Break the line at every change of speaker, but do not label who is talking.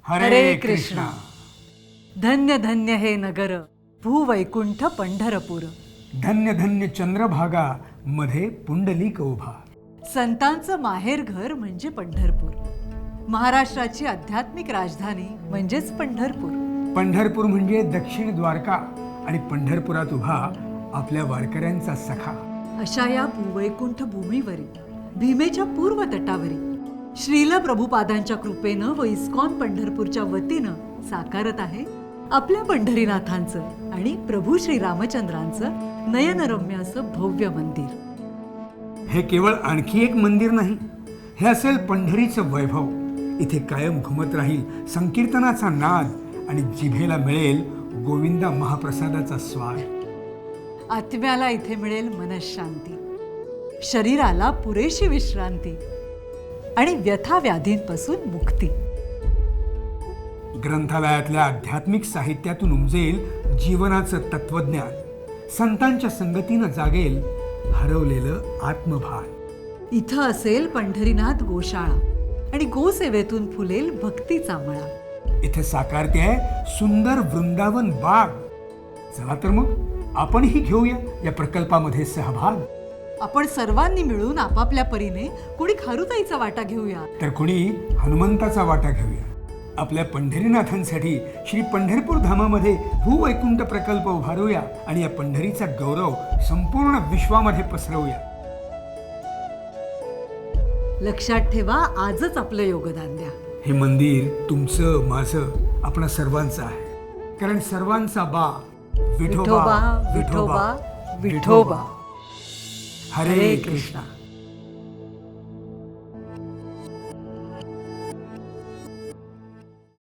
हरे कृष्णा।
धन्य धन्य हे नगर भूवैकुंठ पंढरपूर।
धन्य धन्य चंद्रभागा मध्ये पुंडलिक उभा।
संतांचं माहेरघर म्हणजे पंढरपूर। महाराष्ट्राची आध्यात्मिक राजधानी म्हणजेच पंढरपूर।
पंढरपूर म्हणजे दक्षिण द्वारका आणि पंढरपुरात उभा आपल्या वारकऱ्यांचा सखा।
अशा या भूवैकुंठ भूमीवरील भीमेच्या पूर्व तटावरील श्रील प्रभुपादांच्या कृपेनं व इस्कॉन पंढरपूरच्या वतीनं साकारत आहे आपल्या पंढरीनाथांचं आणि प्रभू श्री रामचंद्रांचं नयनरम्य असं भव्य मंदिर।
हे केवळ आणखी एक मंदिर नाही, हे असेल पंढरीचं वैभव। इथे कायम घुमत राहील संकीर्तनाचा नाद आणि जिभेला मिळेल गोविंदा महाप्रसादाचा स्वाद।
आत्म्याला इथे मिळेल मनःशांती, शरीराला पुरेशी विश्रांती आणि व्यथा व्याधींपासून मुक्ती।
ग्रंथालयातल्या आध्यात्मिक साहित्यातून उमजेल जीवनाचं तत्वज्ञान। संतांच्या संगतीनं जागेल हरवलेलं आत्मभान।
इथं असेल पंढरीनाथ गोशाळा आणि गोसेवेतून फुलेल भक्तीचा मळा।
इथे साकारते आहे सुंदर वृंदावन बाग। चला तर मग आपणही घेऊया या प्रकल्पामध्ये सहभाग।
आपण सर्वांनी मिळून आपापल्या परीने कुणी खारुताईचा वाटा घेऊया,
तर कुणी हनुमंताचा वाटा घेऊया। आपल्या पंढरीनाथांसाठी श्री पंढरपूर धामामध्ये भूवैकुंठ प्रकल्प उभारूया आणि या पंढरीचा गौरव संपूर्ण विश्वामध्ये पसरवूया।
लक्षात ठेवा, आजच आपलं योगदान द्या।
हे मंदिर तुमचं माझं आपणा सर्वांचं आहे, कारण सर्वांचा बा विठोबा
विठोबा विठोबा विठोबा।
हरे कृष्णा।